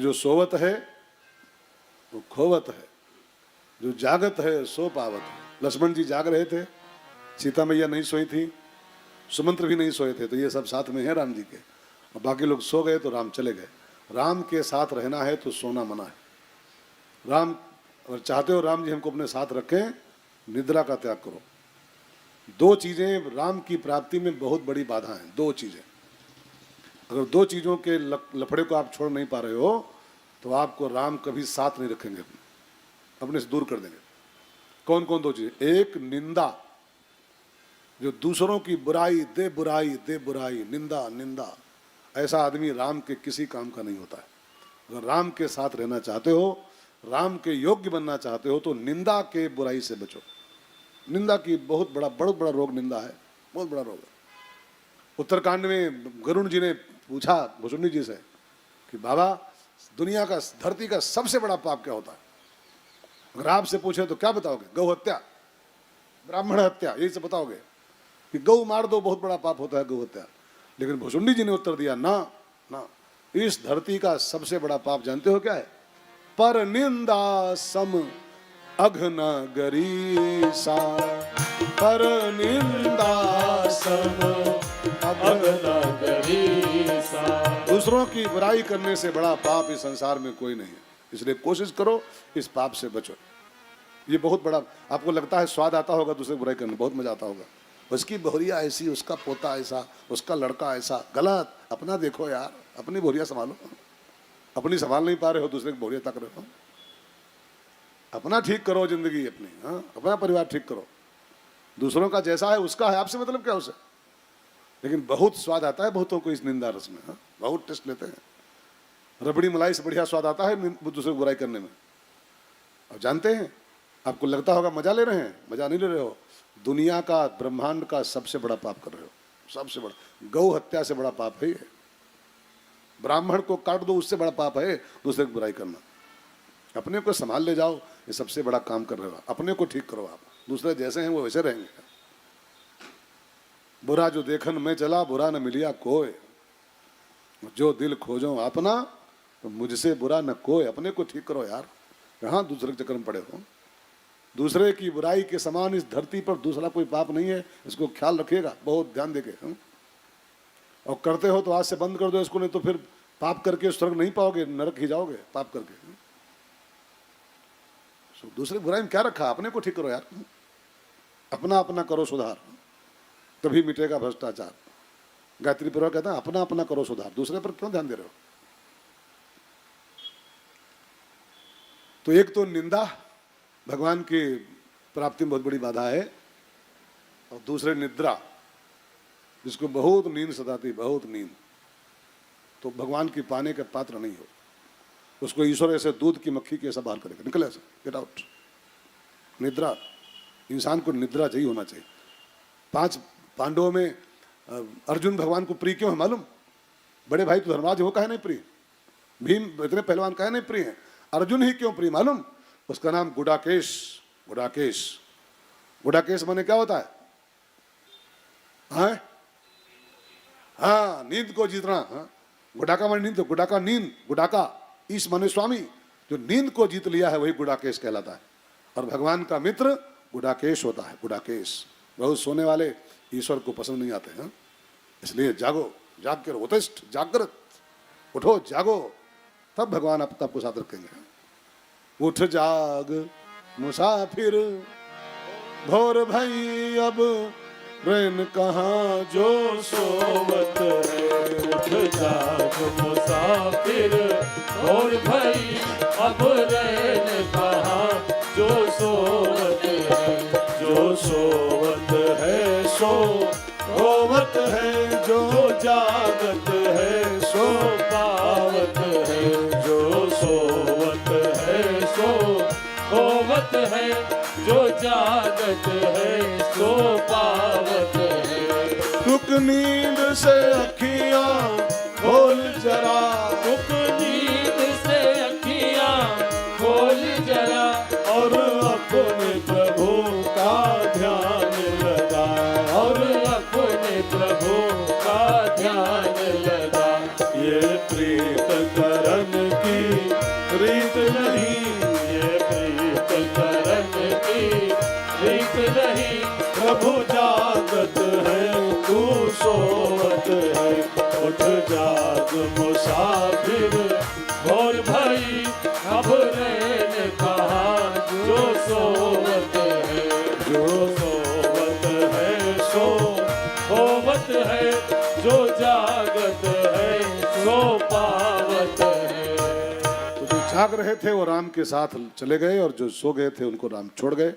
जो सोवत है वो खोवत है, जो जागत है सो पावत है। लक्ष्मण जी जाग रहे थे, सीता मैया नहीं सोई थी, सुमंत्र भी नहीं सोए थे, तो ये सब साथ में है राम जी के। और बाकी लोग सो गए तो राम चले गए। राम के साथ रहना है तो सोना मना है। राम अगर चाहते हो राम जी हमको अपने साथ रखें, निद्रा का त्याग करो। दो चीजें राम की प्राप्ति में बहुत बड़ी बाधा हैं। दो चीजें, अगर दो चीजों के लफड़े को आप छोड़ नहीं पा रहे हो तो आपको राम कभी साथ नहीं रखेंगे, अपने से दूर कर देंगे। कौन कौन दो चीजें? एक, निंदा, जो दूसरों की बुराई दे बुराई, निंदा निंदा, ऐसा आदमी राम के किसी काम का नहीं होता है। अगर राम के साथ रहना चाहते हो, राम के योग्य बनना चाहते हो, तो निंदा के बुराई से बचो। निंदा की बहुत बड़ा रोग निंदा है, बहुत बड़ा रोग है। उत्तरकांड में गरुण जी ने पूछा भुसुंडी जी से कि बाबा, दुनिया का, धरती का सबसे बड़ा पाप क्या होता है? अगर आपसे पूछे तो क्या बताओगे? गौ हत्या, ब्राह्मण हत्या, यही सब बताओगे कि गौ मार दो, बहुत बड़ा पाप होता है गौ हत्या। लेकिन भुसुंडी जी ने उत्तर दिया, ना ना, इस धरती का सबसे बड़ा पाप जानते हो क्या है? पर निंदा सम अघन गरीसा, पर निंदा सम अघन गरीसा। दूसरों की बुराई करने से बड़ा पाप इस संसार में कोई नहीं है। इसलिए कोशिश करो इस पाप से बचो। ये बहुत बड़ा, आपको लगता है स्वाद आता होगा दूसरे बुराई करने, बहुत मजा आता होगा। उसकी बहुरिया ऐसी, उसका पोता ऐसा, उसका लड़का ऐसा, गलत। अपना देखो यार, अपनी बहुरिया संभालो। अपनी संभाल नहीं पा रहे हो, दूसरे की बहुरिया तक रहे हो। अपना ठीक करो जिंदगी अपनी, हाँ, अपना परिवार ठीक करो। दूसरों का जैसा है उसका है, आपसे मतलब क्या उसे? लेकिन बहुत स्वाद आता है बहुतों को इस निंदा रस में, हाँ? बहुत टेस्ट लेते हैं। रबड़ी मलाई से बढ़िया स्वाद आता है दूसरे को बुराई करने में। और जानते हैं, आपको लगता होगा मजा ले रहे हैं, मजा नहीं ले रहे हो। दुनिया का, ब्रह्मांड का सबसे बड़ा पाप कर रहे हो, सबसे बड़ा। गौ हत्या से बड़ा पाप है ये। ब्राह्मण को काट दो, उससे बड़ा पाप है दूसरे की बुराई करना। अपने को संभाल ले जाओ, ये सबसे बड़ा काम कर रहे हो। अपने को ठीक करो आप, दूसरे जैसे हैं वो वैसे रहेंगे। बुरा जो देखन में चला, बुरा न मिलिया कोय, जो दिल खोजो अपना, तो मुझसे बुरा न कोई। अपने को ठीक करो यार, कहाँ दूसरे के चक्कर में पड़े हो। दूसरे की बुराई के समान इस धरती पर दूसरा कोई पाप नहीं है, इसको ख्याल रखिएगा, बहुत ध्यान देके। और करते हो तो आज से बंद कर दो इसको, नहीं तो फिर पाप करके स्वर्ग नहीं पाओगे, नरक ही जाओगे पाप करके। दूसरे बुराई में क्या रखा? अपने को ठीक करो यार, अपना अपना करो सुधार, तभी मिटेगा भ्रष्टाचार। गायत्री परिवार कहता है अपना अपना करो सुधार, दूसरे पर क्यों ध्यान दे रहे हो? तो एक तो निंदा भगवान की प्राप्ति में बहुत बड़ी बाधा है, और दूसरे निद्रा, जिसको बहुत नींद सताती, बहुत नींद, तो भगवान की पाने के पात्र नहीं हो। उसको ईश्वर ऐसे दूध की मक्खी के ऐसा बाहर करेगा, निकल ऐसा, गेट आउट। निद्रा, इंसान को निद्रा चाहिए होना चाहिए। 5 पांडवों में अर्जुन भगवान को प्रिय क्यों है मालूम? बड़े भाई तो धर्मराज, वो काहे नहीं प्रिय? भीम इतने पहलवान काहे नहीं प्रिय हैं? अर्जुन ही क्यों प्रिय मालूम? उसका नाम गुडाकेश। गुडाकेश, गुडाकेश माने क्या होता है? हाँ, हाँ, नींद को जीतना। हाँ, गुडाका माने नींद, तो गुडाका नींद, गुडाका ईश माने स्वामी। जो नींद को जीत लिया है वही गुडाकेश कहलाता है। और भगवान का मित्र गुडाकेश होता है, गुडाकेश। बहुत सोने वाले ईश्वर को पसंद नहीं आते हैं। इसलिए जागो, जाग कर उत्तिष्ठ, जागृत, उठो जागो, तब भगवान आप आपको साथ रखेंगे। उठ जाग मुसाफिर, भोर भई अब रैन कहाँ जो सोवत है। उठ जाग मुसाफिर, भोर भई अब रैन कहाँ जो सोवत है। जो सोवत है सो होवत है, जो जागत है सो पावत है। जो सोवत है सो होवत है, जो जागत है सो पावत है। टुक नींद से अखियां खोल जरा, टुक नींद से अखियां खोल जरा, और अपने प्रभु का ध्यान लगा, और अपने प्रभु का ध्यान लगा। ये प्रीत करन की रीत नहीं, ये प्रीत करन की रीत नहीं। प्रभु जागत है तू सोवत है। उठ जाग मुसाफिर भोर भई, अब ने कहा जो सोवत है, जो सोवत है सो होवत है, जो जागत है सो पावत है। तो जो जाग रहे थे वो राम के साथ चले गए और जो सो गए थे उनको राम छोड़ गए।